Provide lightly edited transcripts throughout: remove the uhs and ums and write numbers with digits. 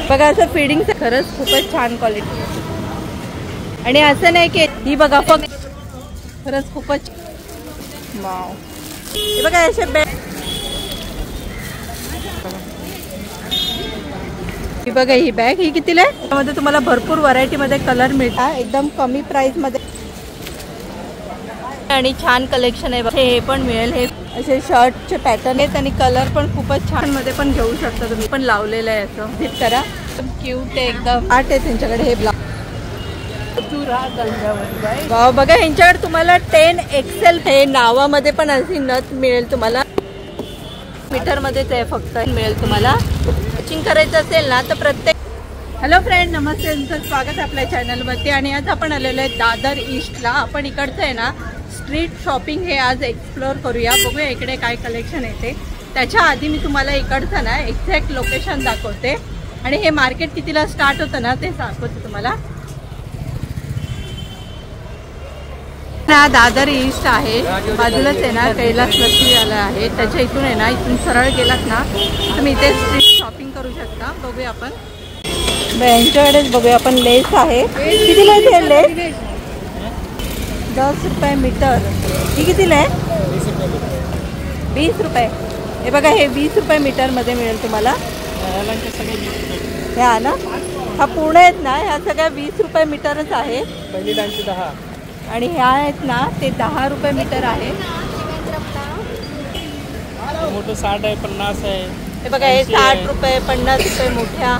बघा असं फिडिंग खरंच खूपच छान क्वालिटी. आणि असं नाही की ही बघा फक्त खरंच खूपच वाव. हे बघा असे बॅग. ही बघा ही बॅग ही कितीला आहे. त्यामध्ये तुम्हाला भरपूर व्हरायटी मध्ये कलर मिळतात एकदम कमी प्राइस मध्ये आणि छान कलेक्शन आहे. हे पण मिळेल. हे असे शर्टचे पॅटर्न आहेत आणि कलर पण खूपच छान मध्ये पण घेऊ शकता तुम्ही. पण लावलेलं आहे असं व्हिजिट करा. क्यूट आहे एकदम. आर्ट आहे त्यांच्याकडे. हे ब्लाउज वाव बघा यांच्याकडे तुम्हाला 10 XL हे नावामध्ये पण अशी नथ मिळेल तुम्हाला. मीटर मध्येच आहे फक्त मिळेल तुम्हाला. मॅचिंग करायचं असेल ना तर प्रत्येक. हॅलो फ्रेंड नमस्ते, तुमचं स्वागत आहे आपल्या चॅनलवरती. आणि आज आपण आलेलो आहे दादर ईस्टला. आपण इकडचं आहे ना स्ट्रीट शॉपिंग हे आज एक्सप्लोअर करूया. बघूया इकडे काय कलेक्शन येते. त्याच्या आधी मी तुम्हाला इकडचं ना एक्झॅक्ट लोकेशन दाखवते आणि हे मार्केट कितीला स्टार्ट होतं ना ते दाखवते तुम्हाला. दादर ईस्ट आहे बाजूलाच आहे ना कैलास लस्सीवाला आहे. त्याच्या इथून आहे ना इथून सरळ गेलात ना तुम्ही इथे स्ट्रीट शॉपिंग करू शकता. बघूया आपण यांच्याकडेच बघूया आपण. लेस आहे कितीला आहे ते लेस. 10 रुपये मीटर. ही कितीला आहे. 20 रुपये. हे बघा हे 20 रुपये मीटर मध्ये मिळेल तुम्हाला. ह्या ना हा पूर्ण आहेत ना ह्या सगळ्या 20 रुपये मीटरच आहे. पहिली लाईनची 10 आणि ह्या आहेत ना ते 10 रुपये मीटर आहे. मोठं 60 आहे 50 आहे. हे बघा हे 60 रुपये 50 रुपये मोठ्या.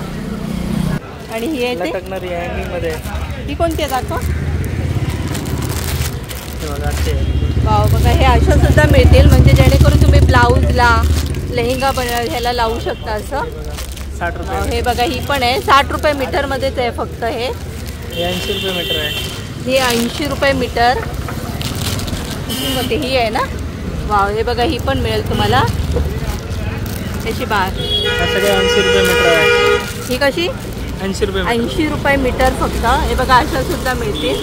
आणि ही आहे मध्ये. ही कोणती आहे दाखव. वाव बघा हे अशा सुद्धा मिळतील म्हणजे जेणेकरून तुम्ही ब्लाऊजला लेहंगा ह्याला लावू शकता असं. 60 रुपये. हे बघा ही पण आहे 60 रुपये मीटर मध्येच आहे फक्त. हे 80 रुपये मीटर आहे. ही 80 रुपये मीटर मध्ये ही आहे ना. वाव हे बघा ही पण मिळेल तुम्हाला. त्याची बार 80 रुपये मीटर आहे. ही कशी 80 रुपये. 80 रुपये मीटर फक्त. हे बघा अशा सुद्धा मिळतील.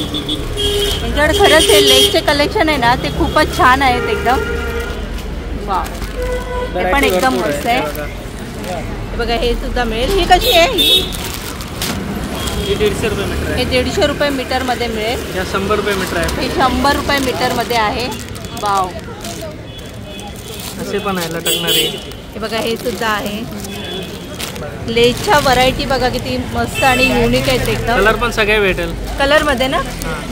त्यांच्याकडे खरंच हे लेसचे कलेक्शन आहे ना ते खूपच छान आहेत एकदम. वाव हे पण एकदम मस्त आहे. हे बघा हे सुद्धा मिळेल. ही कशी आहे. ही 150 रुपये मीटर आहे. हे 150 रुपये मीटर मध्ये मिळेल. 100 रुपये मीटर आहे. हे 100 रुपये मीटर मध्ये आहे. वाव असे पण आहे लटकणारे. हे बघा हे सुद्धा आहे. लेसच्या व्हरायटी बघा किती मस्त आणि युनिक आहेत एकदम. कलर पण सगळे भेटेल कलर मध्ये ना.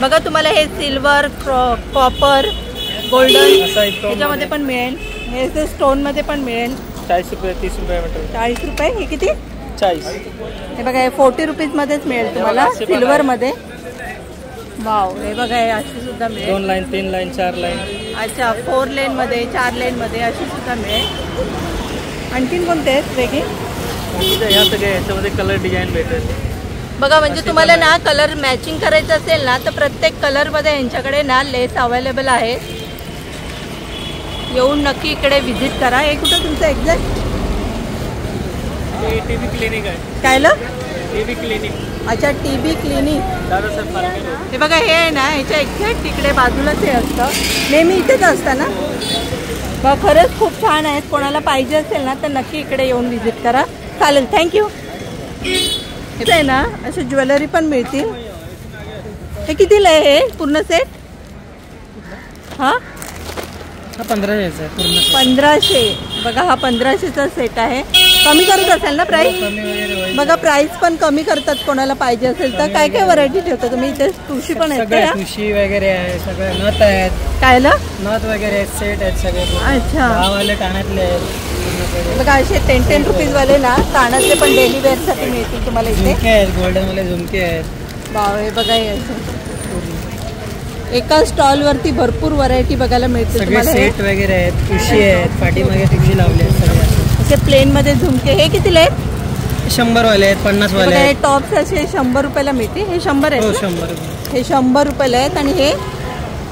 बघा तुम्हाला हे सिल्वर कॉपर गोल्डन त्याच्यामध्ये पण मिळेल. हे स्टोन मध्ये पण मिळेल. 40 रुपये 30 रुपये मीटर. 40 रुपये. हे किती 40. हे बघा हे 40 रुपीज मध्येच मिळेल तुम्हाला सिल्वर मध्ये. वाव हे बघा हे अशी सुद्धा मिळेल. 2 लाईन 3 लाईन 4 लाईन. अच्छा 4 लेन मध्ये 4 लेन मध्ये अशी सुद्धा मिळेल. आणखीन कोणते आहेत वेगळे. ह्या सगळ्या याच्यामध्ये कलर डिझाईन भेटेल. बघा म्हणजे तुम्हाला ना कलर मॅचिंग करायचं असेल ना तर प्रत्येक कलर मध्ये यांच्याकडे ना लेस अवेलेबल आहे. येऊन नक्की इकडे व्हिजिट करा. हे कुठं तुमचं एक्झॅक्ट टीबी क्लिनिक आहे. कायला टीबी क्लिनिक. अच्छा टीबी क्लिनिक. हे बघा हे आहे ना ह्याच्या एक्झॅक्ट तिकडे बाजूलाच हे असतं. नेहमी इथेच असतं ना. बघा खरंच खूप छान आहेत. कोणाला पाहिजे असेल ना तर नक्की इकडे येऊन व्हिजिट करा. चालेल थँक्यू. हे आहे ना असे ज्वेलरी पण मिळतील. हे कितीला आहे हे पूर्ण सेट. हा 1500 पूर्ण. 1500. बघा हा 1500चा सेट आहे. कमी करत असेल ना प्राइस. बघा प्राइस पण कमी करतात कोणाला पाहिजे असेल तर. काय काय व्हरायटी ठेवता तुम्ही इथे. तुळशी पण आहेत. तुळशी वगैरे आहे. सगळे नथ आहेत. कायला नथ वगैरे आहेत. सेट आहेत सगळे. अच्छा गावाले कानातले आहेत. बघा असे 10 रुपीज वाले ना कानातले पण डेली वेअर साठी मिळतील तुम्हाला इथे. झुमके आहेत. गोल्डन वाले झुमके आहेत. वाव हे बघा हे असं एका स्टॉल वरती भरपूर व्हरायटी बघायला मिळते तुम्हाला. सेट वगैरे आहेत. तुळशी आहेत. पाठीमागे तुळशी लावली आहेत सगळे. असे प्लेन मध्ये झुमके. हे कितीला आहेत. 100 वाले आहेत. 50 वाले आहेत. टॉप्स असे 100 रुपयाला मिळते. हे 100 आहेत. 100 रुपये. हे 100 रुपयाला आहेत. आणि हे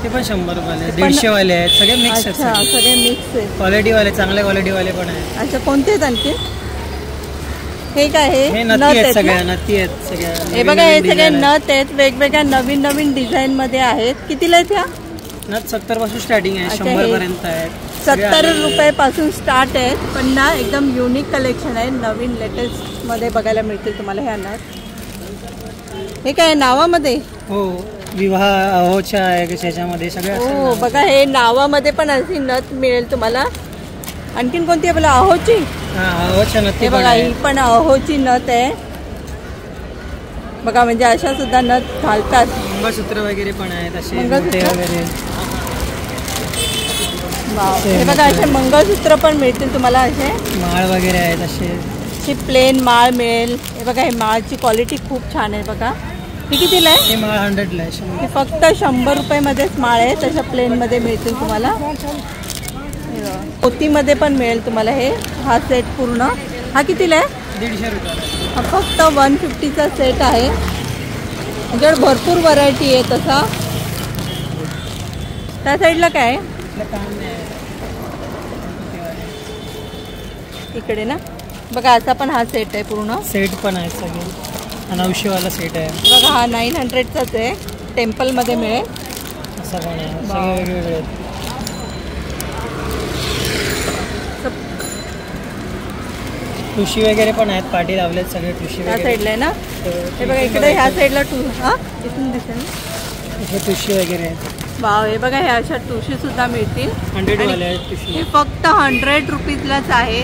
पण 100 रुपये. 150 वाले आहेत. सगळे मिक्स आहेत. सगळे मिक्स आहेत. क्वालिटी वाले चांगल्या क्वालिटी वाले पण आहेत. अच्छा कोणते आहेत आणखी. हे काय हे नथ आहेत. सगळ्या नथी आहेत सगळ्या. हे बघा हे सगळे नथ आहेत. वेगवेगळ्या नवीन नवीन डिझाईन मध्ये आहेत. कितीला आहेत ह्या. नथ 70 पासून स्टार्टिंग आहे. 100 पर्यंत आहेत. 70 रुपयापासून स्टार्ट आहेत, पण ना एकदम युनिक कलेक्शन आहे, नवीन लेटेस्ट मध्ये बघायला मिळतील तुम्हाला हे नथ. हे काय नावामध्ये? हो, विवाह अहोच्या आहे त्याच्यामध्ये सगळ्या. हो बघा, हे नावामध्ये पण अशी नथ मिळेल तुम्हाला. आणखीन कोणती आहे बोला? अहोची. अहोच्या नथ. हे बघा, ही पण अहोची नथ आहे बघा. म्हणजे अशा सुद्धा नथ घालतात. मंगळसूत्र वगैरे पण आहेत असे वगैरे. हे बघा, असे मंगळसूत्र पण मिळतील तुम्हाला. असे माळ वगैरे आहेत असे प्लेन माळ मिळेल. हे बघा, हे माळची क्वालिटी खूप छान आहे बघा. ही कितीला आहे? हे माळ 100ला आहे. हे फक्त 100 रुपयामध्येच माळ आहे. तशा प्लेनमध्ये मिळतील तुम्हाला. मोतीमध्ये पण मिळेल तुम्हाला हे. हा सेट पूर्ण. हा कितीला आहे? 150 रुपये. हा फक्त 150चा सेट आहे. म्हणजे भरपूर व्हरायटी आहे तसा. त्या साईडला काय आहे? इकडे ना बघा, असा पण हा सेट आहे पूर्ण. सेट पण आहे सगळे. 900वाला सेट आहे बघा. हा 900चाच आहे. टेम्पलमध्ये मिळेल. असं पण आहे. सगळे वेगवेगळे आहेत. ठुशी वगैरे पण आहेत. पाठी लावलेत सगळे ठुशी. ह्या साईडला आहे ना. हे बघा, इकडे ह्या साईडला इथून दिसेल. हे ठुशी वगैरे आहेत. वाव, हे बघा, ह्या अशा ठुशी सुद्धा मिळतील. 100वाले आहेत ठुशी. हे फक्त 100 रुपीजलाच आहे.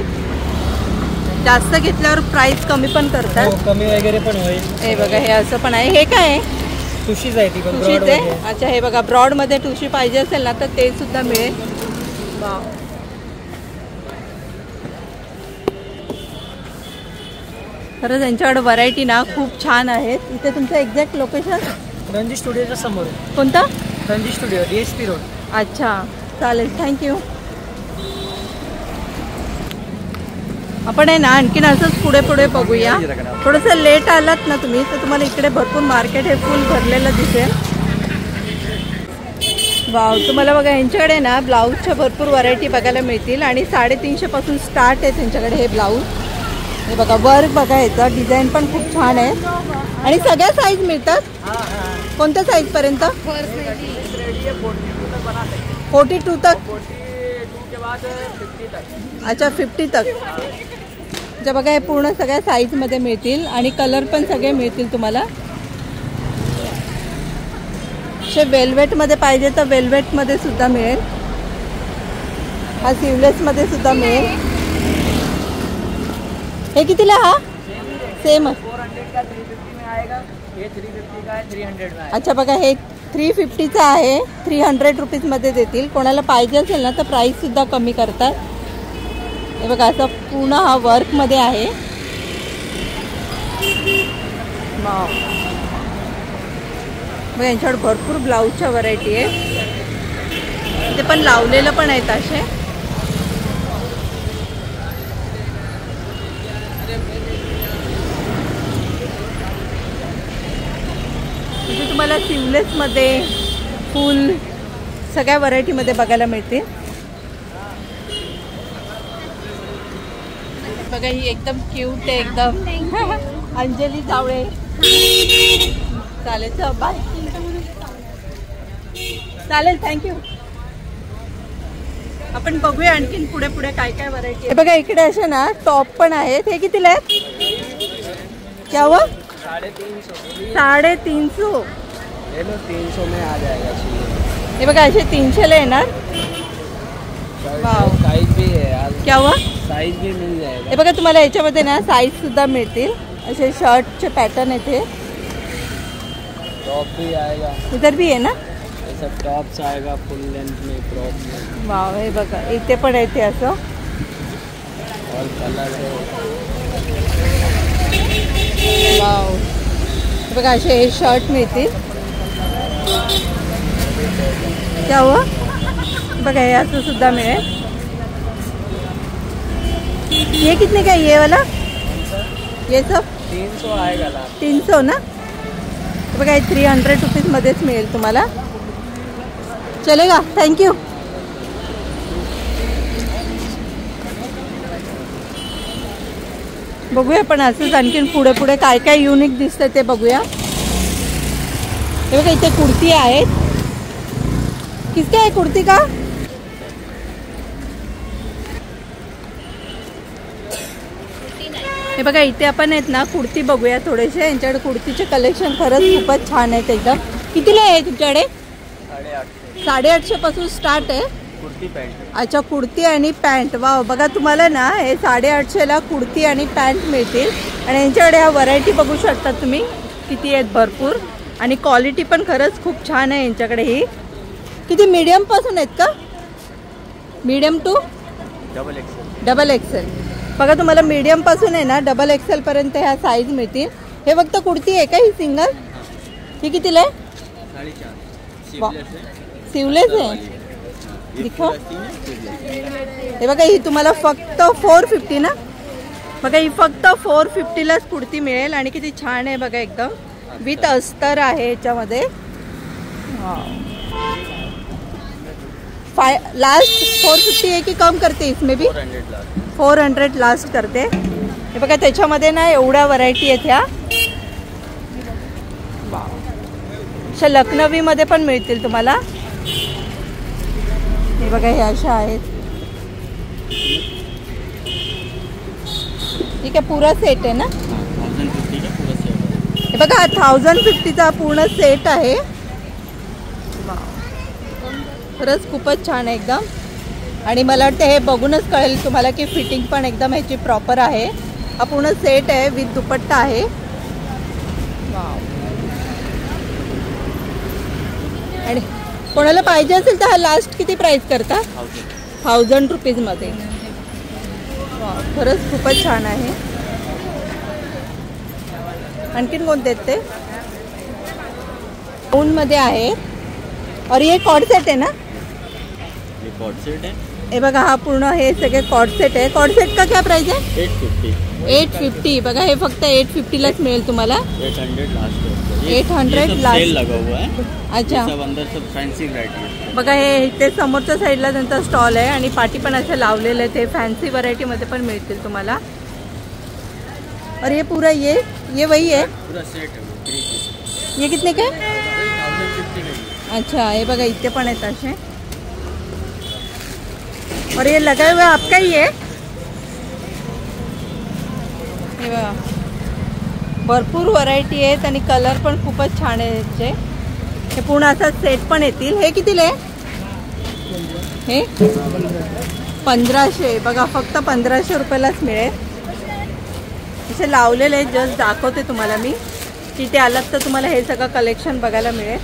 जास्त घेतल्यावर प्राइस कमी पण करतात. कमी वगैरे पण होईल. हे बघा, हे असं पण आहे. हे काय आहे? ठुशीच आहे ती पण. ठुशीच आहे. अच्छा, हे बघा, ब्रॉड मध्ये ठुशी पाहिजे असेल ना तर ते सुद्धा मिळेल. वाव, खरंच यांच्याकडे व्हरायटी ना खूप छान आहेत. इथे तुमचं एक्झॅक्ट लोकेशन? रणजी स्टुडिओच्या समोर. कोणतं? Ranji studio, DSP road. अच्छा, चालेल, थँक्यू. आपण आहे ना आणखीन असंच पुढे पुढे बघूया. थोडंसं लेट आलात ना तुम्ही तर तुम्हाला इकडे भरपूर मार्केट हे फुल भरलेलं दिसेल. वाव, तुम्हाला बघा यांच्याकडे ना ब्लाऊजच्या भरपूर व्हरायटी बघायला मिळतील. आणि 350 पासून स्टार्ट आहे त्यांच्याकडे हे ब्लाऊज. हे बघा, वर्क बघा, याचं डिझाईन पण खूप छान आहे. आणि सगळ्या साईज मिळतात. कोणत्या साईज पर्यंत? 42 तक. अच्छा, 50 तक. अच्छा बघा, हे पूर्ण सगळ्या साईजमध्ये मिळतील. आणि कलर पण सगळे मिळतील तुम्हाला. असे वेल्वेटमध्ये पाहिजे तर वेल्वेटमध्ये सुद्धा मिळेल. हा सिवलेसमध्ये सुद्धा मिळेल. हे कितीला? हा सेम आहे. अच्छा बघा, हे 350चा आहे. 300 रुपीजमध्ये देतील. कोणाला पाहिजे असेल ना तर प्राईस सुद्धा कमी करतात. हे बघा, असं पूर्ण हा वर्कमध्ये आहे. बघा, यांच्याकडे भरपूर ब्लाऊजच्या व्हरायटी आहे. ते पण लावलेलं पण आहेत असे. इथे तुम्हाला सिवलेसमध्ये फुल सगळ्या व्हरायटीमध्ये बघायला मिळते. बघा, ही एकदम क्यूट आहे एकदम. अंजली जावळे. चालेल, चल बाय. चालेल, थँक्यू. आपण बघूया आणखीन पुढे पुढे काय काय व्हरायटी आहे. बघा, इकडे असे ना टॉप पण आहेत. हे कितीला आहेत? क्या हुआ? 350. 300 में आ जाएगा. हे बघा, असे 300ला येणार. साइज भी है यार. क्या हुआ? साइज भी मिल जाएगा. हे बघा, तुम्हाला याच्यामध्ये ना साईज सुद्धा मिळतील. असे शर्टचे पॅटर्न येते. टॉप भी आएगा. इधर भी आहे ना. ऐसा टॉप्स आएगा फुल लेंथ में, क्रॉप में. वाव, हे बघा, इथे पण येते असं. और कलर है. वाव, बघा, असे हे शर्ट मिळतील. क्या हुआ? बघा, हे असं सुद्धा मिळेल. ये कितने का? ये वाला, ये सब 300 आएगा. 300 ना. बघा, हे 300 रुपीजमध्येच मिळेल तुम्हाला. चलेगा, थँक्यू. बघूया पण असंच आणखीन पुढे पुढे काय काय युनिक दिसतं ते बघूया. हे बघा, इथे कुर्ती आहेत. किसका आहे कुर्ती का? हे बघा इथे आपण आहेत ना कुर्ती बघूया थोडेसे. यांच्याकडे कुर्तीचे कलेक्शन खरंच खूपच छान आहेत एकदम. कितीला आहे तुमच्याकडे? 850 पासून स्टार्ट आहे कुर्ती पॅन्ट. अच्छा, कुर्ती आणि पॅन्ट. वा, बघा तुम्हाला ना हे 850ला कुर्ती आणि पॅन्ट मिळतील. आणि यांच्याकडे ह्या व्हरायटी बघू शकता तुम्ही किती आहेत, भरपूर. आणि क्वालिटी पण खरंच खूप छान आहे यांच्याकडे. ही किती मीडियम पासून आहेत का? Medium to double XL. बघा तुम्हाला मीडियम पासून आहे ना डबल एक्सेल पर्यंत ह्या साईज मिळतील. हे फक्त कुर्ती आहे का ही सिंगल? ही कितीला आहे? 450. सिवलेस आहे. दिखो, हे बघा ही तुम्हाला फक्त 450 ना. बघा ही फक्त 450लाच कुर्ती मिळेल. आणि किती छान आहे बघा, एकदम विथ अस्तर आहे याच्यामध्ये. लास्ट 450 है कि कम करते इसमें भी? 400 लास्ट करते. हे बघा त्याच्यामध्ये ना एवढ्या व्हरायटी आहेत ह्या. अशा लखनवी मध्ये पण मिळतील तुम्हाला. हे बघा ह्या अशा आहेत. ठीक आहे, पुरा सेट आहे ना. हे बघा 1050चा पूर्ण सेट आहे. खरंच खूपच छान आहे एकदम. आणि मला वाटतं हे बघूनच कळेल तुम्हाला की फिटिंग पण एकदम ह्याची प्रॉपर आहे. हा पूर्ण सेट आहे विथ दुपट्टा आहे. आणि कोणाला पाहिजे असेल तर हा लास्ट किती प्राइस करता? 1000 रुपीजमध्ये. खरंच खूपच छान आहे. आणखीन कोणते आहेत ते? ऊनमध्ये आहे. और ये कॉर्ड सेट है ना? ये कॉर्ड सेट है. हे बघा हा पूर्ण हे सगळे कॉर्ड सेट आहे. कॉर्ड सेट का क्या प्राइस है? 850. बघा हे फक्त 850लाच मिळेल तुम्हाला. 800 लास्ट है. 800 लास्ट सेल लगा हुआ है. अच्छा, सब अंदर सब फैंसी वैरायटी है. बघा हे ते समोरच्या साईडला त्यांचा स्टॉल आहे. आणि पाठी पण असे लावलेले आहेत. हे फॅन्सी व्हरायटी मध्ये पण मिळतील तुम्हाला. और ये पूरा ये वही है? पूरा सेट है. ये कितने का है? 1050 का. अच्छा, ये बघा इथे पण आहेत असे. और ये लगा हुआ आपका ही है? हे बघा भरपूर व्हरायटी आहेत आणि कलर पण खूपच छान आहे याचे. हे पूर्ण असा सेट पण येतील. हे कितीला आहे? हे 1500. बघा फक्त 1500 रुपयालाच मिळेल. असे लावलेले आहेत. जस्ट दाखवते तुम्हाला मी. तिथे आलात तर तुम्हाला हे सगळं कलेक्शन बघायला मिळेल.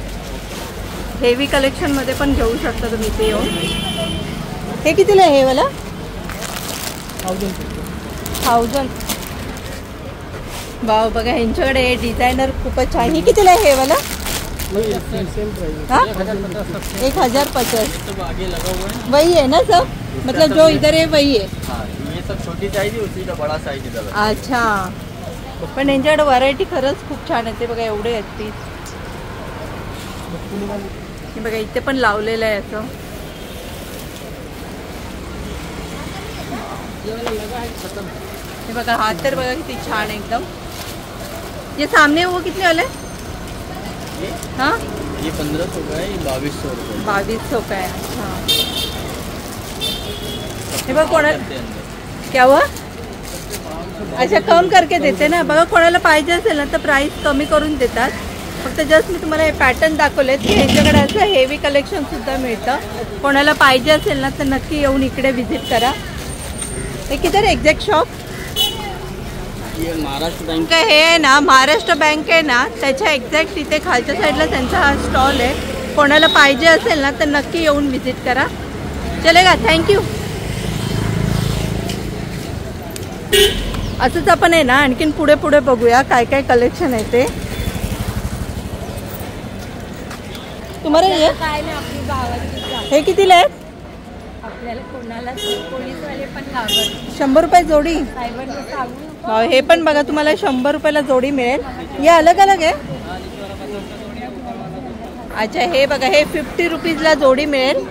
हेवी कलेक्शन मध्ये पण घेऊ शकता तुम्ही इथे येऊन. हे कितीला आहे हे वाला? 1000. वाव, बघा यांच्याकडे डिझायनर खूपच छान. ही कितीला आहे हे वाला? 1050. वही है ना सब? मतलब जो इधर है वही है. ये सब छोटी चाहिए, उसी का बड़ा साइज इधर. अच्छा, पण यांच्याकडे व्हरायटी खरंच खूप छान आहे. ते बघा एवढे आहेत ती. हे बघा इथे पण लावलेलं आहे असं. हे बघा हा तर बघा किती छान एकदम. ये सामने वो कितने वाले? हाँ, ये 1500 का है. ये 2200 रुपये. 2200 का है. अच्छा, हे बघा कोणा क्या हुआ? अच्छा, कम करके देते ना. बघा कोणाला पाहिजे असेल ना तर प्राइस कमी करून देतात. फक्त जस्ट मी तुम्हाला हे पॅटर्न दाखवलेत की यांच्याकडे असं हेवी कलेक्शन सुद्धा मिळतं. कोणाला पाहिजे असेल ना तर नक्की येऊन इकडे व्हिजिट करा. हे किधर एक्झॅक्ट शॉप? ये महाराष्ट्र बैंक हे आहे ना, महाराष्ट्र बँक आहे ना, त्याच्या एक्झॅक्ट तिथे खालच्या साईडला त्यांचा हा स्टॉल आहे. कोणाला पाहिजे असेल ना तर नक्की येऊन व्हिजिट करा. चलेगा, थँक्यू. असंच आपण आहे ना आणखीन पुढे पुढे बघूया काय काय कलेक्शन आहे ते. तुम्हाला हे कितीला आहेत? आपल्याला कोणाला पोलीसवाले पण घाबरतात. 100 रुपये जोडी. साहेबांना सांगू. हे पण बघा तुम्हाला 100 रुपयाला जोडी मिळेल. हे अलग अलग आहे. अच्छा, हे बघा हे 50 रुपीजला जोडी मिळेल.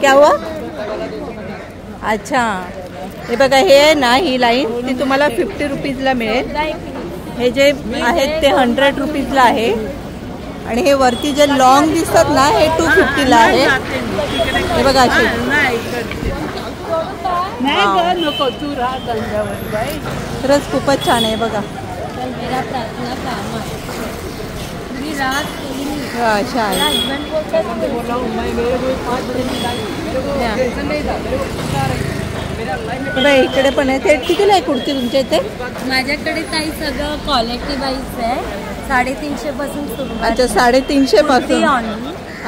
क्या हुआ? अच्छा, हे बघा हे आहे ना ही लाईन ती तुम्हाला 50 रुपीजला मिळेल. हे जे आहेत ते 100 रुपीजला आहे. आणि हे वरती जे लॉंग दिसतात ना हे 250ला आहे. हे बघा असे. वाव. नको तू राहा गंगावर बाई. खरंच खूपच छान आहे बघा. मेरा प्रार्थना काम आहे. तुम्ही राहत केली नाही. अशा आहे. हस्बंड बघा इकडे पण आहे. ते कितीला आहे कुर्ती तुमच्या इथे? माझ्याकडे ताई सगळं क्वालिटी वाईज आहे. 350 पासून सुरू. अच्छा 350 पासून.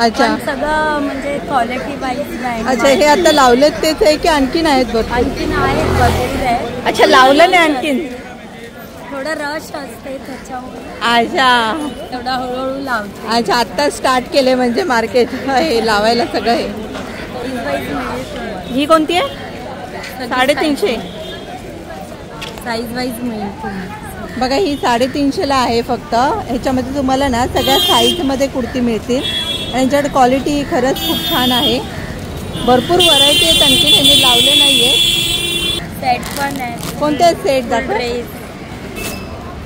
अच्छा सगळं म्हणजे क्वालिटी वाईज आहे. अच्छा हे आता लावलेत तेच आहे की आणखीन आहेत भरपूर? आणखीन आहेत भरपूर आहे. अच्छा लावलं नाही आणखीन? थोडं रश असते त्याच्यामुळे अच्छा तेवढा हळूहळू लावते. अच्छा आता स्टार्ट केले म्हणजे मार्केट हे लावायला सगळं हे. साईज वाईज मिळेल. ही कोणती आहे? 350. साईज वाईज मिळेल तुम्हाला. बघा ही 350ला आहे फक्त. ह्याच्यामध्ये तुम्हाला ना सगळ्या साईजमध्ये कुर्ती मिळतील आणि यांच्याकडे क्वालिटी खरंच खूप छान आहे. भरपूर व्हरायटी आहेत. आणखी त्यांनी लावले नाहीये. सेट पण आहे. कोणते सेट दाखवा? ड्रेस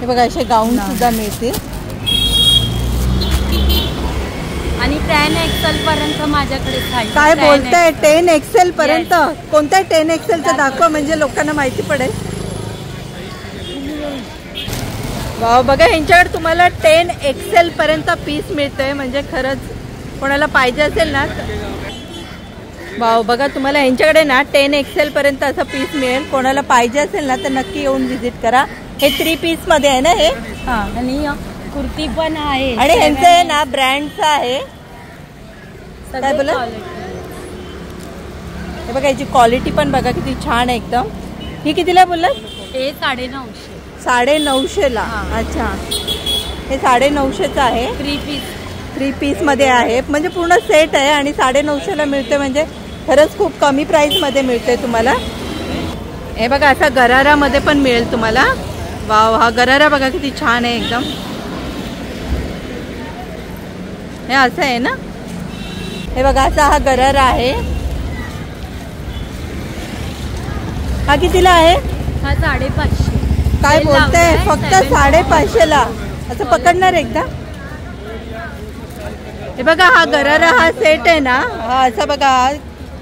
हे बघा असे गाऊन सुद्धा मिळतील. आणि 10 XL पर्यंत माझ्याकडे साईज. काय बोलताय 10 XL पर्यंत? कोणत्या 10 XLचं दाखवा म्हणजे लोकांना माहिती पडेल. वाव बघा यांच्याकडे तुम्हाला 10 XL पर्यंत पीस मिळतोय म्हणजे खरंच कोणाला पाहिजे असेल ना. वाव बघा तुम्हाला यांच्याकडे ना 10 XL पर्यंत असं पीस मिळेल. कोणाला पाहिजे असेल ना तर नक्की येऊन व्हिजिट करा. हे 3 पीस मध्ये आहे ना हे? हा आणि कुर्ती पण आहे. आणि ह्यांचं आहे ना ब्रँडचं आहे. काय बोला? हे बघा याची क्वालिटी पण बघा किती छान आहे एकदम. ही कितीला बोललात? हे 950. 950ला. अच्छा हे 950चं आहे. 3 पीस मध्ये आहे म्हणजे पूर्ण सेट आहे आणि 950ला मिळते म्हणजे खरंच खूप कमी प्राइस मध्ये मिळते तुम्हाला. हे बघा असा गरारामध्ये पण मिळेल तुम्हाला. वाव हा गरारा बघा किती छान आहे एकदम. हे असं आहे ना. हे बघा असा हा गरारा आहे. हा कितीला आहे? हा 550. काय बोलताय? फक्त 550ला. असं पकडणार एकदा. हे बघा हा गरारा हा सेट आहे ना. हा असा बघा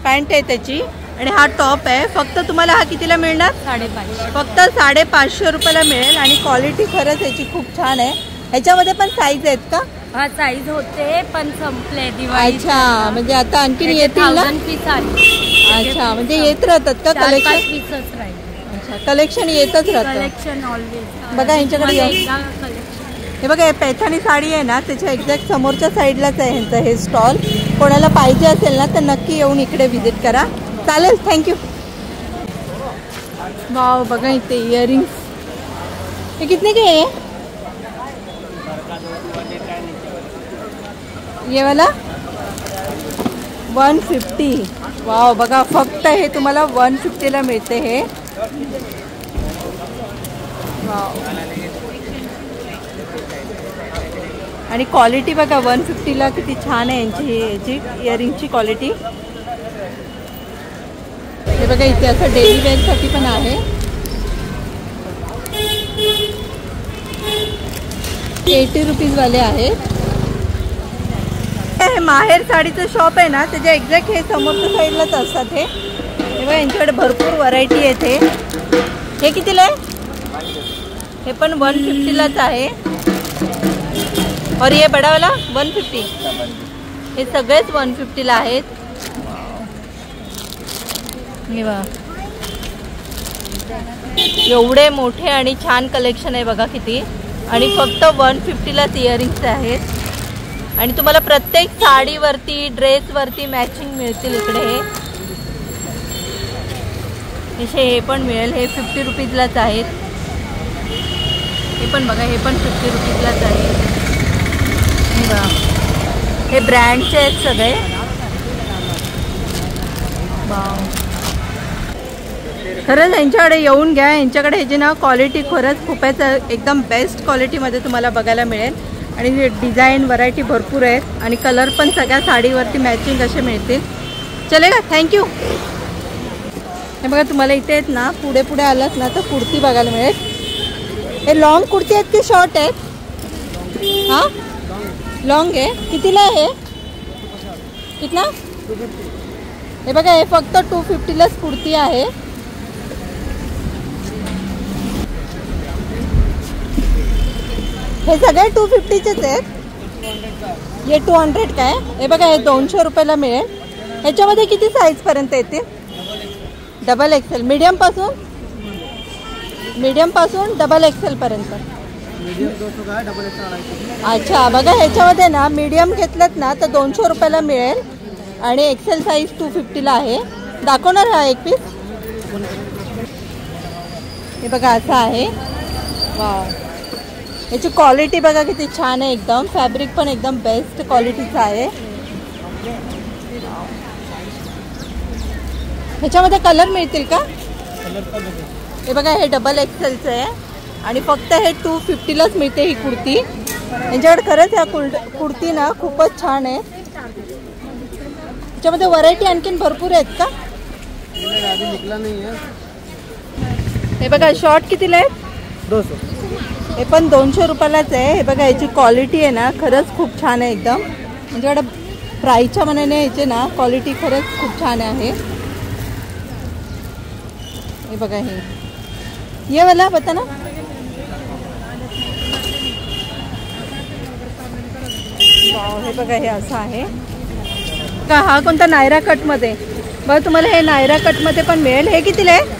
पॅन्ट आहे त्याची आणि हा टॉप आहे. फक्त तुम्हाला हा कितीला मिळणार? 550. फक्त 550 रुपयाला मिळेल आणि क्वालिटी खरंच याची खूप छान आहे. ह्याच्यामध्ये पण साईज आहेत का? हा साईज होते पण संपले दिवाळी. अच्छा म्हणजे आता आणखीन येतील ना? 1000 पीस आले. अच्छा म्हणजे येत राहतात का कलेक्शन? 4-5 पीसच राहिले. अच्छा कलेक्शन येतच राहतं. Collection always. बघा यांच्याकडे कलेक्शन. हे बघा हे पैठणी साडी आहे ना त्याच्या एक्झॅक्ट समोरच्या साईडलाच आहे ह्यांचं हे स्टॉल. कोणाला पाहिजे असेल ना तर नक्की येऊन इकडे व्हिजिट करा. चालेल थँक्यू. वाव बघा इथे इयरिंग्स. हे कितने के आहे? ये वाला 150. वाव बघा फक्त हे तुम्हाला 150ला मिळते हे. वाव आणि क्वालिटी बघा 150ला किती छान आहे याची इयरिंगची क्वालिटी. हे बघा इथे असं डेली वेअरसाठी पण आहे. 80 रुपीजवाले आहेत. हे माहेर साडीचं शॉप आहे ना त्याच्या एक्झॅक्ट हे समोरच्या साईडलाच असतात हे. बघा यांच्याकडे भरपूर व्हरायटी आहे. हे कितीला आहे? हे पण 150लाच आहे. और ये बड़ा वाला 150. हे सगळेच 150ला आहेत. हे बघा एवढे मोठे आणि छान कलेक्शन आहे बघा किती. आणि फक्त 150लाच इयरिंग्स आहेत. आणि तुम्हाला प्रत्येक साडीवरती ड्रेसवरती मॅचिंग मिळतील इकडे. हे पण मिळेल. हे 50 रुपीजलाच आहेत. हे पण बघा हे पण 50 रुपीजलाच आहे. हे ब्रँडचे आहेत सगळे. खरंच यांच्याकडे येऊन घ्या. यांच्याकडे ह्याची ना क्वालिटी खरंच खूप आहे. एकदम बेस्ट क्वालिटीमध्ये तुम्हाला बघायला मिळेल. आणि डिझाईन व्हरायटी भरपूर आहेत आणि कलर पण सगळ्या साडीवरती मॅचिंग असे मिळतील. चलेगा थँक्यू. हे बघा तुम्हाला इथे आहेत ना पुढे पुढे आलात ना तर कुर्ती बघायला मिळेल. हे लॉंग कुर्ती आहेत की शॉर्ट आहेत? हां लॉंग आहे. कितीला आहे? कितना? हे बघा हे फक्त 250लाच कुर्ती आहे. हे सगळे 250चेच आहेत. हे 200 काय हे बघा, हे 200 रुपयाला मिळेल. ह्याच्यामध्ये किती साईज पर्यंत येते? डबल एक्सेल, मीडियम पासून डबल एक्सेल पर्यंत. अच्छा बघा, ह्याच्यामध्ये ना मीडियम घेतलं ना तर 200 रुपयाला मिळेल आणि एक्सेल साईज 250ला आहे. दाखवणार हा एक पीस. हे बघा असं आहे. वाव, याची क्वालिटी बघा किती छान आहे एकदम. फॅब्रिक पण एकदम बेस्ट क्वालिटीचं आहे. ह्याच्यामध्ये कलर मिळतील का? हे बघा, हे डबल एक्सेलचं आहे आणि फक्त हे 250लाच मिळते ही कुर्ती. यांच्याकडे खरंच ह्या कुर्ती ना खूपच छान आहे. ह्याच्यामध्ये व्हरायटी आणखीन भरपूर आहेत का? हे बघा, शॉर्ट कितीला आहे? 200. हे पण 200 रुपयालाच आहे. हे बघा, याची क्वालिटी आहे ना खरंच खूप छान आहे एकदम. म्हणजे प्राईसच्या मनाने याची ना क्वालिटी खरंच खूप छान आहे. हे बघा, हे वाला बता ना. हे बघा, हे असं आहे का? हा कोणता नायरा कटमध्ये बघा, तुम्हाला हे नायरा कटमध्ये पण मिळेल. हे कितीला आहे?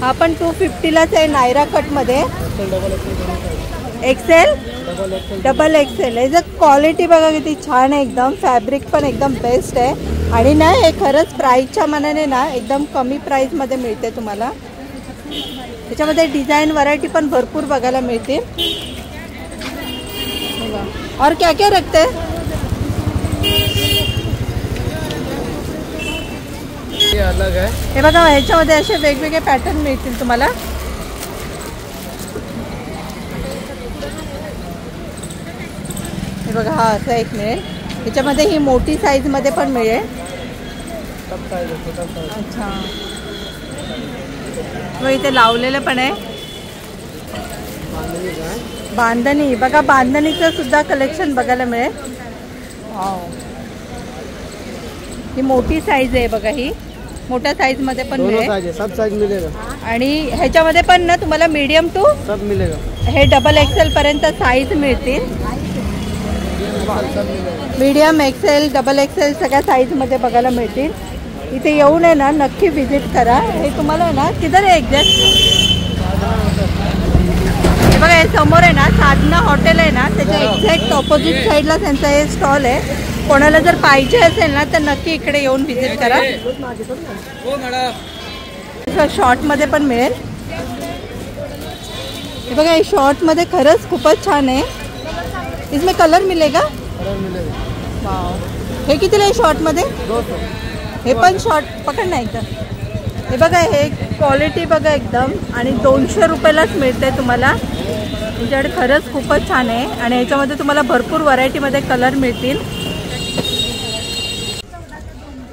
हा पण 250लाच आहे नायरा कटमध्ये. XL, double XL. याचं क्वालिटी बघा किती छान आहे एकदम. फॅब्रिक पण एकदम बेस्ट आहे आणि ना हे खरंच प्राईसच्या मनाने ना एकदम कमी प्राईसमध्ये मिळते तुम्हाला. त्याच्यामध्ये डिझाईन व्हरायटी पण भरपूर बघायला मिळते. और क्या क्या रखते हैं? ये अलग है. हे बघा, ह्याच्यामध्ये असे वेगवेगळे पॅटर्न मिळतील तुम्हाला. हे बघा, हा असा एक मिळेल. ह्याच्यामध्ये ही मोठी साईज मध्ये पण मिळेल. अच्छा, मग इथे लावलेलं पण आहे बांधणी. बघा, बांधणीचं सुद्धा कलेक्शन बघायला मिळेल. ही मोठी साईज आहे बघा, ही मोठ्या साईज मध्ये पण मिळेल. सब साइज मिलेगा. आणि ह्याच्यामध्ये पण ना तुम्हाला मीडियम टू सब मिलेगा. हे डबल एक्सेल पर्यंत साईज मिळतील. मीडियम, एक्सेल, डबल एक्सेल सगळ्या साईज मध्ये बघायला मिळतील. इथे येऊन आहे ना नक्की विजिट करा. हे तुम्हाला ना किधर आहे एक्झॅक्ट? हे बघा, हे समोर आहे ना साधना हॉटेल आहे ना, त्याच्या एक्झॅक्ट ऑपोजिट साईडला त्यांचा हे स्टॉल आहे. कोणाला जर पाहिजे असेल ना तर नक्की इकडे येऊन विजिट करा. शॉर्टमध्ये पण मिळेल. हे बघा, हे शॉर्टमध्ये खरंच खूपच छान आहे. इसमें कलर मिलेगा? वाव, हे कितीला आहे शॉर्टमध्ये? हे पण शॉर्ट पकड ना एकदम. हे बघा, हे क्वालिटी बघा एकदम आणि 200 रुपयालाच मिळते तुम्हाला. तुमच्याकडे खरंच खूपच छान आहे आणि ह्याच्यामध्ये तुम्हाला भरपूर व्हरायटीमध्ये कलर मिळतील.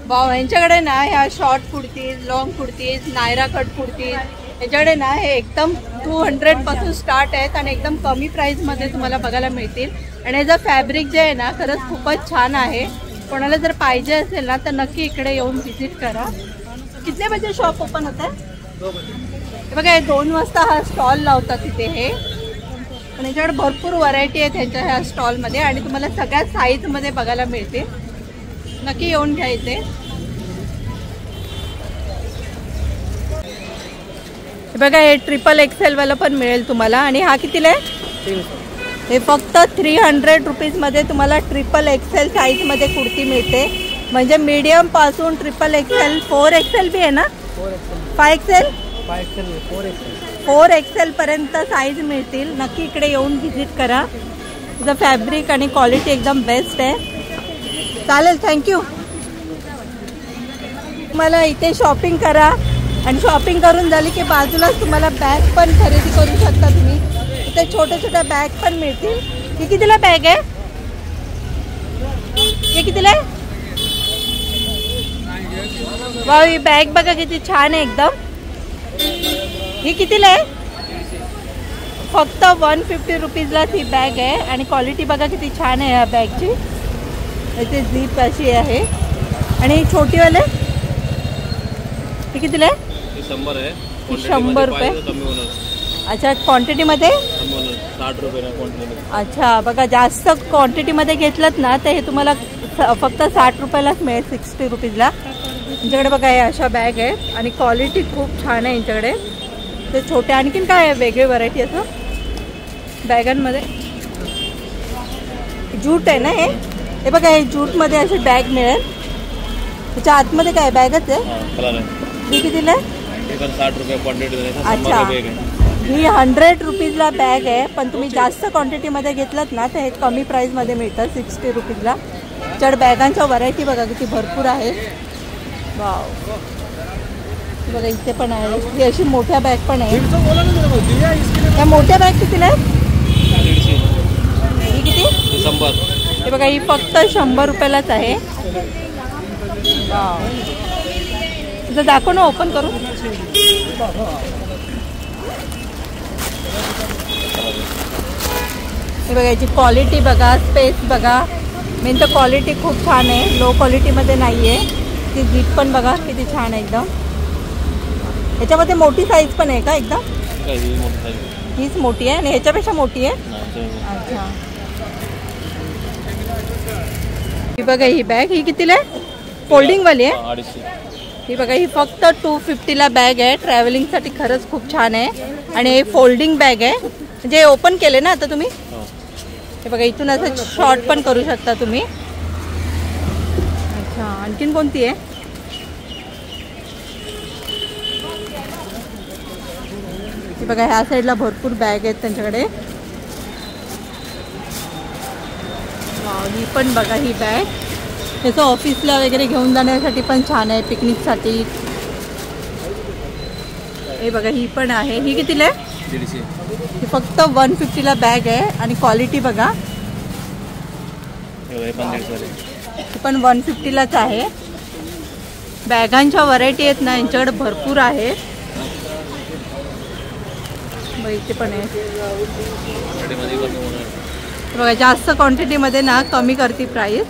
वाव, यांच्याकडे ना ह्या short kurtis, long kurtis, Naira cut kurtis याच्याकडे ना हे एकदम 200 पासून स्टार्ट आहेत आणि एकदम कमी प्राईसमध्ये तुम्हाला बघायला मिळतील. आणि याचं फॅब्रिक जे आहे ना खरंच खूपच छान आहे. कोणाला जर पाहिजे असेल ना तर नक्की इकडे येऊन व्हिजिट करा. किती बजे शॉप ओपन होत आहे? बघा, 2 वाजता हा स्टॉल लावतात तिथे हे. पण याच्याकडे भरपूर व्हरायटी आहे त्यांच्या ह्या स्टॉलमध्ये आणि तुम्हाला सगळ्या साईजमध्ये बघायला मिळते. नक्की येऊन घ्या इथे. बघा, हे ट्रिपल एक्सेल वाला पण मिळेल तुम्हाला. आणि हा कितीला आहे? 300. हे फक्त 300 रुपीजमध्ये तुम्हाला ट्रिपल एक्सेल साईजमध्ये कुर्ती मिळते. म्हणजे मीडियम पासून ट्रिपल एक्सेल, 4 एक्सेल बी आहे ना? 5 एक्सेल, 4 एक्सेल पर्यंत साईज मिळतील. नक्की इकडे येऊन व्हिजिट करा. त्याचं फॅब्रिक आणि क्वालिटी एकदम बेस्ट आहे. चालेल, थँक्यू. तुम्हाला इथे शॉपिंग करा आणि शॉपिंग करून झाली की बाजूलाच तुम्हाला बॅग पण खरेदी करू शकता तुम्ही. इथे छोट्या छोट्या बॅग पण मिळतील. ही कितीला बॅग आहे? हे कितीला आहे? वाव, ही बॅग बघा किती छान आहे एकदम. ही कितीला आहे? फक्त 150 रुपीजलाच ही बॅग आहे आणि क्वालिटी बघा किती छान आहे ह्या बॅगची. याची झीप अशी आहे. आणि छोटीवाले हे कितीला आहे? 100 आहे. 100 रुपये. अच्छा, क्वांटिटीमध्ये 60 रुपये क्वांटिटी. अच्छा बघा, जास्त क्वांटिटीमध्ये घेतलं ना तर हे तुम्हाला फक्त 60 रुपयालाच मिळेल, 60 रुपीजला. यांच्याकडे बघा हे अशा बॅग आहेत आणि क्वालिटी खूप छान आहे यांच्याकडे. ते छोटे आणखीन काय आहे वेगळी व्हरायटी असं बॅगांमध्ये? जूट आहे ना हे बघा, हे जूटमध्ये अशी बॅग मिळेल. त्याच्या आतमध्ये काय बॅगच आहे? ही कितीला आहे? 60 रुपये क्वांटिटी. अच्छा, ही 100 रुपीजला बॅग आहे, पण तुम्ही जास्त क्वांटिटीमध्ये घेतलात ना तर हे कमी प्राईसमध्ये मिळतं 60 रुपीजला. चढ बॅगांच्या व्हरायटी बघा किती भरपूर आहे. वाव, बघा इथे पण आहे. ही अशी मोठ्या बॅग पण आहे. त्या मोठ्या बॅग कितीला आहे? ही किती? 100. हे बघा, ही फक्त 100 रुपयालाच आहे. वाव, तुझं दाखव ना ओपन करून. हे बघा, याची क्वालिटी बघा, स्पेस बघा. मेन तर क्वालिटी खूप छान आहे, लो क्वालिटीमध्ये नाही आहे. ती जीप पण बघा किती छान आहे एकदम. ह्याच्यामध्ये मोठी साईज पण आहे का एकदम? हीच मोठी आहे आणि ह्याच्यापेक्षा मोठी आहे. अच्छा, ही बघा ही बॅग, ही कितीला आहे? फोल्डिंगवाली आहे. 250. ही बघा, ही फक्त 250ला बॅग आहे. ट्रॅव्हलिंगसाठी खरंच खूप छान आहे. आणि हे फोल्डिंग बॅग आहे, म्हणजे ओपन केले ना आता तुम्ही. हे बघा, इथून असं शॉर्ट पण करू शकता तुम्ही. अच्छा, आणखीन कोणती आहे? हे बघा, ह्या साईडला भरपूर बॅग आहेत त्यांच्याकडे. ही पण बघा ही बॅग, त्याचं ऑफिसला वगैरे घेऊन जाण्यासाठी पण छान आहे, पिकनिकसाठी. हे बघा, ही पण आहे. ही कितीला आहे? 150. ही फक्त 150ला बॅग आहे आणि क्वालिटी बघा. हे पण 150लाच आहे. बॅगांच्या व्हरायटी आहेत ना यांच्याकडे भरपूर आहे. इथे पण आहे बघा, जास्त क्वांटिटीमध्ये ना कमी करते प्राईस.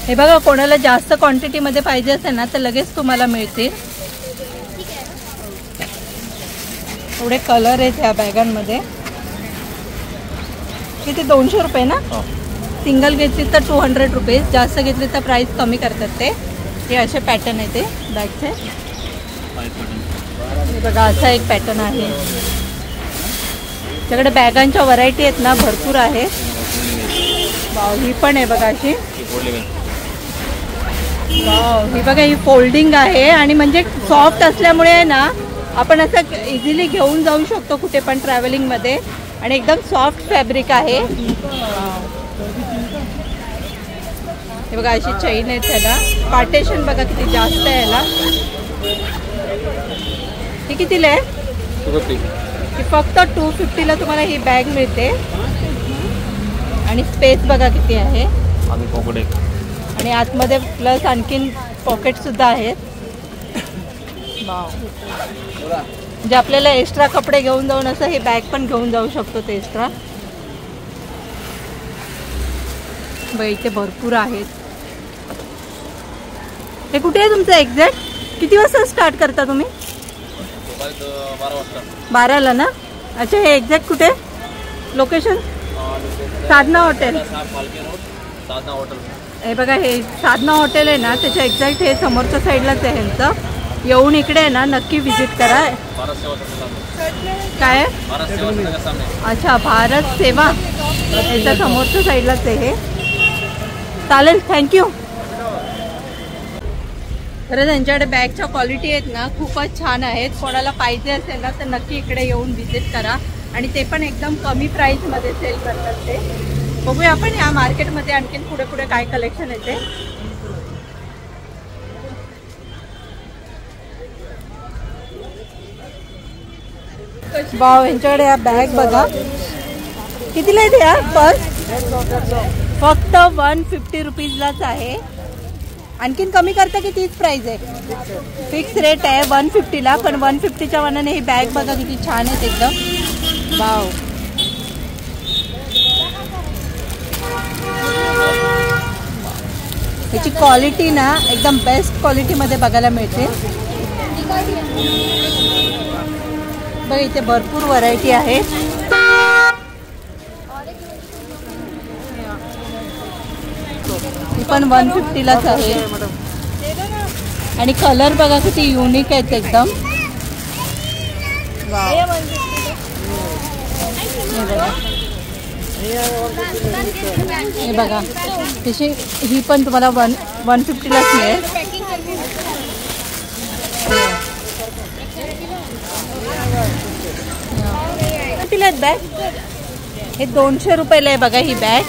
हे बघा, कोणाला जास्त क्वांटिटीमध्ये पाहिजे असेल ना तर लगेच तुम्हाला मिळतील. थोडे कलर आहेत ह्या बॅगांमध्ये. किती? 200 रुपये ना. सिंगल घेतली तर 200 रुपीज, जास्त घेतली तर प्राईस कमी करतात ते. हे असे पॅटर्न आहे ते बॅगचे. हे बघा, असा एक पॅटर्न आहे. त्याच्याकडे बॅगांच्या व्हरायटी आहेत ना भरपूर आहेत. वाव, ही पण आहे बघा अशी. वाव, ही बघा, ही फोल्डिंग आहे आणि म्हणजे सॉफ्ट असल्यामुळे आहे ना आपण असं इझिली घेऊन जाऊ शकतो कुठे पण ट्रॅव्हलिंगमध्ये. आणि एकदम सॉफ्ट फॅब्रिक आहे. हे बघा, अशी चैन आहे त्याला. पार्टेशन बघा किती जास्त आहे याला. ही कितीला आहे? 250. ही फक्त 250ला तुम्हाला ही बॅग मिळते. आणि स्पेस बघा किती आहे. आणि आतमध्ये प्लस आणखीन पॉकेट सुद्धा आहेत. वाव, म्हणजे आपल्याला एक्स्ट्रा कपडे घेऊन जाऊन असं हे बॅग पण घेऊन जाऊ शकतो ते एक्स्ट्रा. बघ, इथे भरपूर आहेत. हे कुठे आहे तुमचं एक्झॅक्ट? किती वाजता स्टार्ट करता तुम्ही? 12ला ना. अच्छा, हे एक्झॅक्ट कुठे लोकेशन? साधना हॉटेल. हे बघा, हे साधना हॉटेल आहे ना त्याच्या एक्झॅक्ट हे समोरच्या साईडलाच आहे ह्यांचं. येऊन इकडे आहे ना नक्की विजिट करा. काय? अच्छा, भारत सेवा याच्या समोरच्या साईडलाच आहे हे. चालेल, थँक्यू. खरं त्यांच्याकडे बॅगच्या क्वालिटी आहेत ना खूपच छान आहेत. कोणाला पाहिजे असेल ना तर नक्की इकडे येऊन विजिट करा. आणि ते पण एकदम कमी प्राईसमध्ये सेल करतात ते. बघूया आपण या मार्केटमध्ये आणखीन पुढे पुढे काय कलेक्शन येते. वाव, यांच्याकडे या बॅग बघा कितीला आहेत या पर्स? फक्त 150 रुपीजलाच आहे. आणखीन कमी करता की तीच प्राइस आहे? फिक्स रेट आहे 150ला. पण 150च्या मनाने ही बॅग बघा किती छान आहेत एकदम. वाव, याची क्वालिटी ना एकदम बेस्ट क्वालिटीमध्ये बघायला मिळते. बघा इथे भरपूर व्हरायटी आहे. ही पण 150 लाच आहे. आणि कलर बघा किती युनिक आहेत एकदम. हे बघा तशी ही पण तुम्हाला 150 लाच मिळेल. कितीला आहेत बॅग? हे 200 रुपयाला आहे बघा ही बॅग.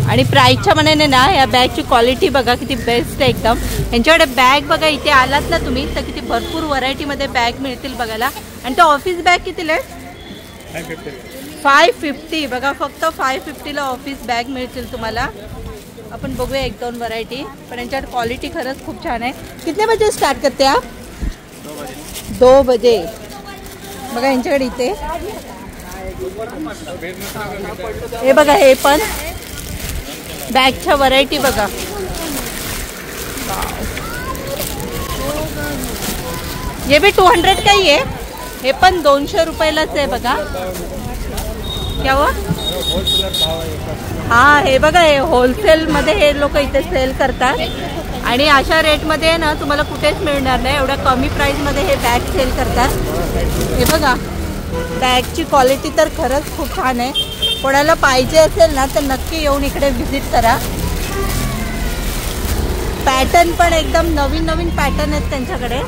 आणि प्राईसच्या मनाने ना या बॅगची क्वालिटी बघा किती बेस्ट आहे एकदम. यांच्याकडे बॅग बघा इथे आलात ना तुम्ही तर किती भरपूर व्हरायटीमध्ये बॅग मिळतील बघायला. आणि तो ऑफिस बॅग कितीला आहे? 550 बघा फक्त 550 ला ऑफिस बॅग मिळतील तुम्हाला. आपण बघूया 1-2 व्हरायटी. पण यांच्याकडे क्वालिटी खरंच खूप छान आहे. कितने बजे स्टार्ट करते आप? 2 बजे. बघा यांच्याकडे इथे हे बघा हे पण बॅगच्या व्हरायटी बघा. ये भी 200 का ही आहे. हे पण 200 रुपयालाच आहे बघा. क्या हुआ? हा हे बघा हे होलसेल मध्ये हे लोक इथे सेल करतात. आणि अशा रेट मध्ये ना तुम्हाला कुठेच मिळणार नाही. एवढ्या कमी प्राइस मध्ये हे बॅग सेल करतात. हे बघा बॅगची क्वालिटी तर खरंच खूप छान आहे. कोणाला पाहिजे असेल ना तर नक्की येऊन इकडे व्हिजिट करा. पॅटर्न पण एकदम नवीन नवीन पॅटर्न आहेत त्यांच्याकडे.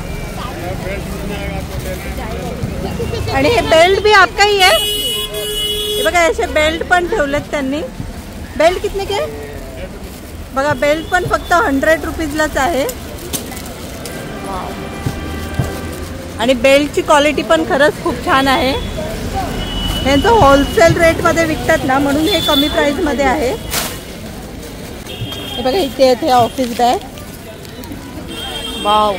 आणि हे बेल्ट भी आपका ही आहे. हे बघा असे बेल्ट पण ठेवलेत त्यांनी. बेल्ट कितने के? बघा बेल्ट पण फक्त 100 रुपीजलाच आहे. आणि बेल्टची क्वालिटी पण खरंच खूप छान आहे. यांचं होलसेल रेटमध्ये विकतात ना म्हणून हे कमी प्राईसमध्ये आहे. हे बघा इथे येते ऑफिस बॅग. वाव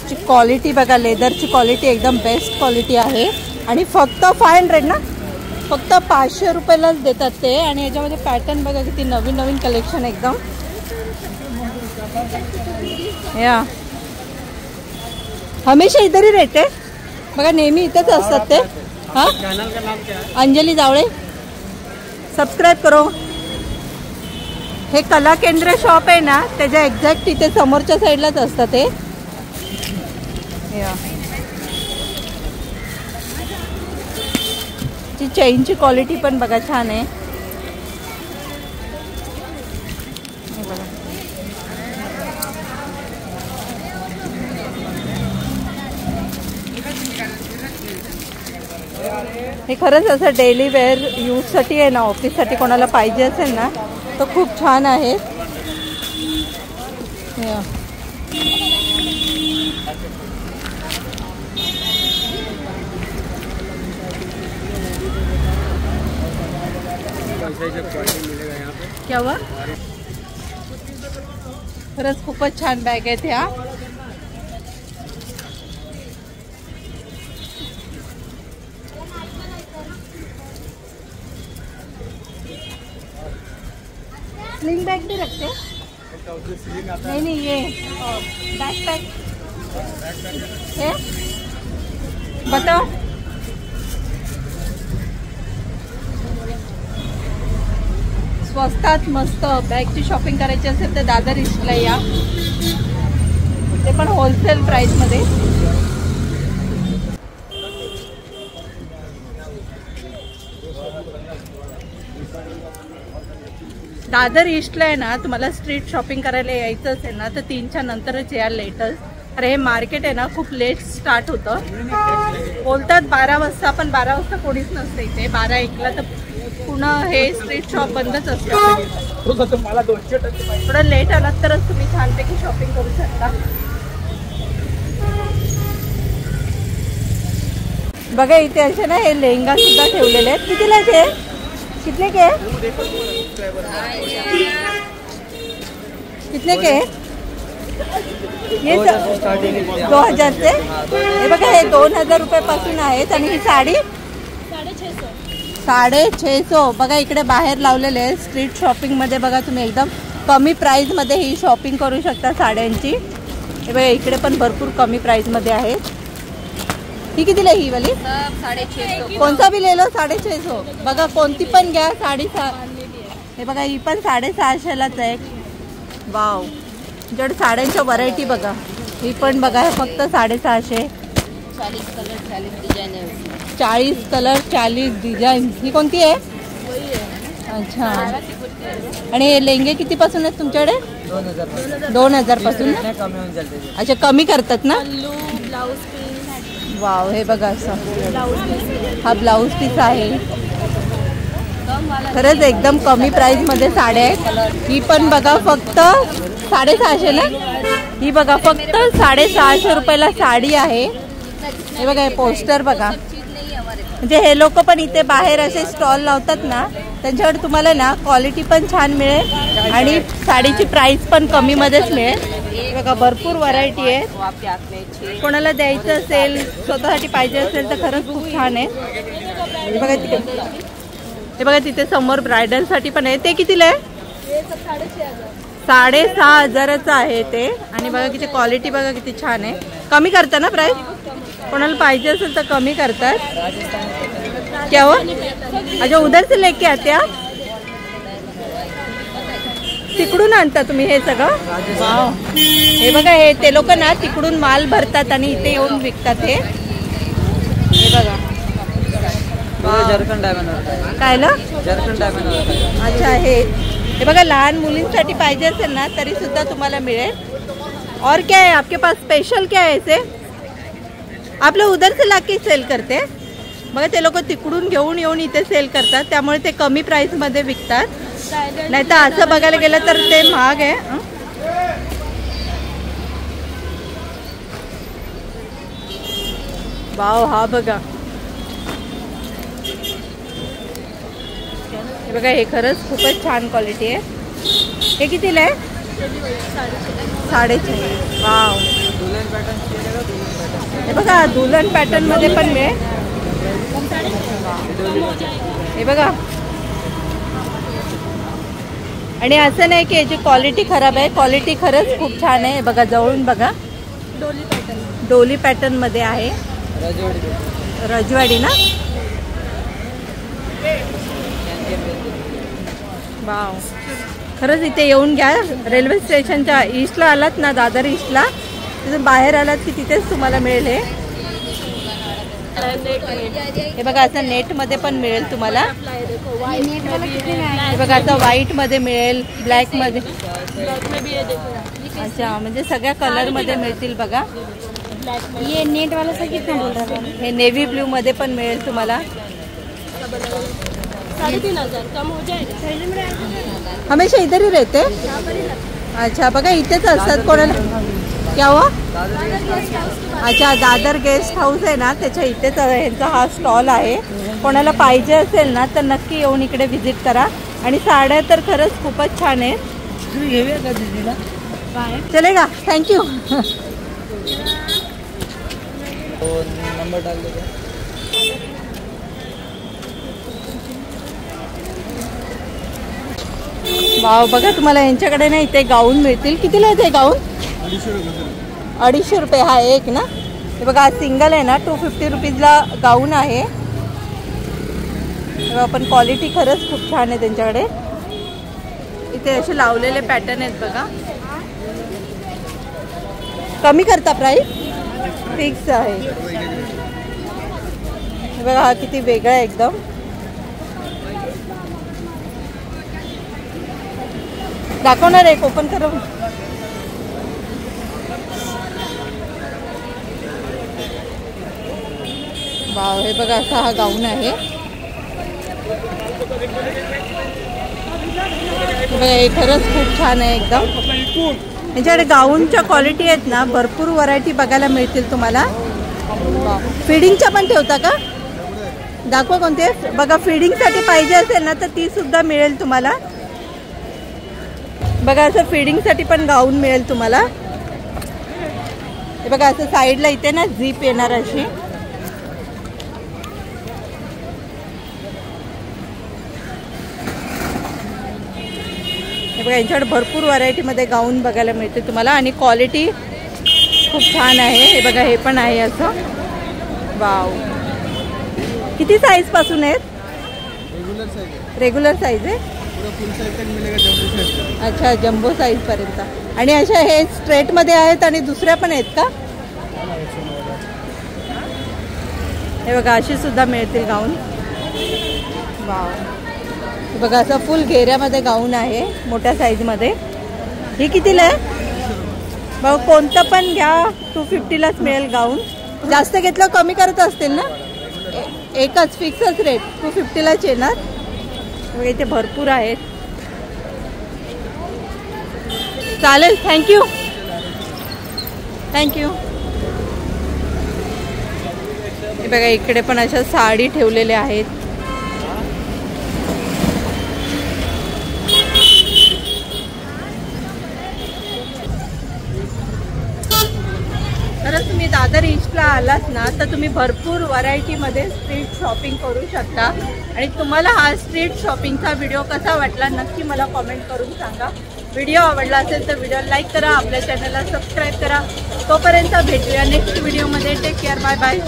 ची क्वालिटी बघा. लेदरची क्वालिटी एकदम बेस्ट क्वालिटी आहे. आणि फक्त 500 ना फक्त 500 रुपयालाच देतात ते. आणि याच्यामध्ये पॅटर्न बघा किती नवीन नवीन कलेक्शन एकदम. या हमेशा इधर ही रहते बघा नेहमी इथेच असतात ते. हा अंजली जावळे सबस्क्राईब करो. हे कला केंद्र शॉप आहे ना त्याच्या एक्झॅक्ट इथे समोरच्या साईडलाच असतं ते. चेनची क्वालिटी पण बघा छान आहे. हे खरंच असं डेली वेअर यूजसाठी आहे ना ऑफिससाठी कोणाला पाहिजे असेल ना तर खूप छान आहे. क्या हुआ? खरंच खूपच छान बॅग आहेत ह्या. स्लिंग बैग भी रखते हैं? नहीं नहीं ये बैक पैक है. बताओ. स्वस्तात मस्त बॅगची शॉपिंग करायची असेल तर दादर ईस्टला या. ते पण होलसेल प्राइस मध्ये. दादर ईस्टला आहे ना तुम्हाला स्ट्रीट शॉपिंग करायला यायचं असेल ना तर 3च्या नंतरच या लेटेस्ट. अरे हे मार्केट आहे ना खूप लेट स्टार्ट होतं. बोलतात 12 वाजता पण 12 वाजता कोणीच नसतं इथे. 12-1ला तर पुन्हा हे स्ट्रीट शॉप बंदच असतं. थोडं लेट आलात तरच तुम्ही छानपैकी शॉपिंग करू शकता. बघा इथे असे ना हे लेहंगा सुद्धा ठेवलेले आहेत. कितीला ते? कितने के? कितने के? ये 2000 से. हे बघा हे 2000 रुपयापासून आहेत. आणि ही साडी 650. बघा इकडे बाहेर लावलेले आहे स्ट्रीट शॉपिंग मध्ये. बघा तुम्ही एकदम कमी प्राईजमध्ये ही शॉपिंग करू शकता साड्यांची. हे बघा इकडे पण भरपूर कमी प्राईजमध्ये आहे. ही कितीला ही वाली? 650. कोणता बी ले लो 650. बघा कोणती पण घ्या 650. हे बघा ही पण 650लाच आहे. वाव, जड साड्यांच्या व्हरायटी बघा. ही पण बघा फक्त 650. 40 कलर 40 डिझाईन. ही कोणती आहे? अच्छा. आणि हे लेंगे कितीपासून आहेत तुमच्याकडे? 2000 पासून. अच्छा, कमी करतात ना? वाव, हे बघा असं हा ब्लाऊज पीस आहे. खरंच एकदम कमी प्राइस मध्ये साड्या आहेत. ही पण बघा फक्त 650 ना. ही बघा फक्त 650 रुपयाला साडी आहे. हे बघा हे पोस्टर बघा. म्हणजे हे लोक पण इथे बाहेर असे स्टॉल लावतात ना, त्यांच्याकडे तुम्हाला ना क्वालिटी पण छान मिळेल आणि साडीची प्राइस पण कमी मध्येच मिळेल. बघा भरपूर व्हरायटी आहे. कोणाला द्यायचं असेल, स्वतःसाठी पाहिजे असेल तर खरंच खूप छान आहे. बघा तिथे, हे बघा तिथे समोर ब्रायडल साठी पण आहे. ते कितीला आहे? 6,500चं आहे ते. आणि बघा किती क्वालिटी बघा किती छान आहे. कमी करता ना प्राइस? कोणाला पाहिजे असेल तर कमी करतात. क्या हो? अच्छा, उधर से लेके आते आप? तिकडून आणता तुम्ही हे सगळं? वाव, हे बघा हे ते लोक ना तिकडून माल भरतात आणि इथे येऊन विकतात. हे बघा झारखंड आहे. कायला? झारखंड आहे. अच्छा, हे बघा लहान मुलींसाठी पाहिजे असेल ना तरी सुद्धा तुम्हाला मिळेल. और क्या है आपके पास स्पेशल? क्या है ऐसे आप लोग उधर से लाके सेल करते? बघा ते लोक तिकडून घेऊन येऊन इथे सेल करतात, त्यामुळे ते कमी प्राइस मध्ये विकतात. नाही तर असं बघायला गेलं तर ते महाग आहे. वाव, हा बघा. हे बघा हे खरंच खूपच छान क्वालिटी आहे. हे कितीला आहे? 650. वाव, हे बघा दुल्हन पॅटर्न मध्ये पण मिळेल. हे बघा. आणि असं नाही की याची क्वालिटी खराब आहे, क्वालिटी खरंच खूप छान आहे. बघा जवळून बघा. डोली पॅटर्न मध्ये आहे. रजवाडी ना. वाव, खरंच इथे येऊन घ्या. रेल्वे स्टेशनच्या ईस्टला आलात ना, दादर ईस्टला, तिथून बाहेर आलात की तिथेच तुम्हाला मिळेल. हे बघा असं नेट मध्ये पण मिळेल तुम्हाला. हे बघा असं व्हाईट मध्ये मिळेल, ब्लॅक मध्ये. अच्छा, म्हणजे सगळ्या कलर मध्ये मिळतील बघा. ये नेट वाला सा कितना बोल रहा है? हे नेव्ही ब्ल्यू मध्ये पण मिळेल तुम्हाला. 3,500 कम हो जाएगा. हमेशा इधर ही रहते? अच्छा, बघा इथेच असतात. कोणाला क्या हुआ? अच्छा, दादर गेस्ट हाऊस आहे ना, त्याच्या इथेच ह्यांचा हा स्टॉल आहे. कोणाला पाहिजे असेल ना तर नक्की येऊन इकडे व्हिजिट करा. आणि साड्या तर खरंच खूपच छान आहे. चलेगा, थँक्यू. नंबर डाल दो. वाव, बघा तुम्हाला यांच्याकडे ना इथे गाऊन मिळतील. कितीला आहे ते गाऊन? 250 रुपये हा एक ना. हे बघा सिंगल आहे ना, 250 रुपीजला गाऊन आहे. पण क्वालिटी खरंच खूप छान आहे त्यांच्याकडे. इथे असे लावलेले पॅटर्न आहेत बघा. कमी करता प्राइस? फिक्स आहे. हे बघा हा किती वेगळा आहे एकदम. दाखवणार एक ओपन करून. वाव, हे बघा असा हा गाऊन आहे. हे खरंच खूप छान आहे एकदम. यांच्याकडे गाऊनच्या क्वालिटी आहेत ना, भरपूर व्हरायटी बघायला मिळतील तुम्हाला. फिडिंगच्या पण ठेवता का? दाखवा कोणते. बघा फिडिंगसाठी पाहिजे असेल ना तर ती सुद्धा मिळेल तुम्हाला. बघा असं फिडिंगसाठी पण गाऊन मिळेल तुम्हाला. हे बघा असं साईडला इथे ना झीप येणार अशी. हे यांच्याकडे भरपूर व्हरायटीमध्ये गाऊन बघायला मिळते तुम्हाला आणि क्वालिटी खूप छान आहे. हे बघा हे पण आहे असं. वाव, किती साईजपासून आहेत? रेग्युलर साईज आहे. अच्छा, जम्बो साईजपर्यंत. आणि अशा हे स्ट्रेटमध्ये आहेत आणि दुसऱ्या पण आहेत का? हे बघा अशी सुद्धा मिळतील गाऊन. वाव, हे बघा असं फुल घेऱ्यामध्ये गाऊन आहे मोठ्या साईजमध्ये. हे कितीला आहे? बघा कोणतं पण घ्या 250लाच मिळेल गाऊन. जास्त घेतलं कमी करत असतील ना? एकच फिक्सच रेट 250लाच येणार. बघा इथे भरपूर आहेत. चालेल, थँक्यू थँक्यू. हे बघा इकडे पण अशा साडी ठेवलेल्या आहेत. तर तुम्ही दादर ईस्टला आलात ना तर तुम्ही भरपूर व्हरायटीमध्ये स्ट्रीट शॉपिंग करू शकता. आणि तुम्हाला हा स्ट्रीट शॉपिंगचा व्हिडिओ कसा वाटला नक्की मला कमेंट करून सांगा. व्हिडिओ आवडला असेल तर व्हिडिओ लाईक करा, आपल्या चॅनलला सबस्क्राईब करा. तोपर्यंत भेटूया नेक्स्ट व्हिडिओमध्ये. Take care, bye bye.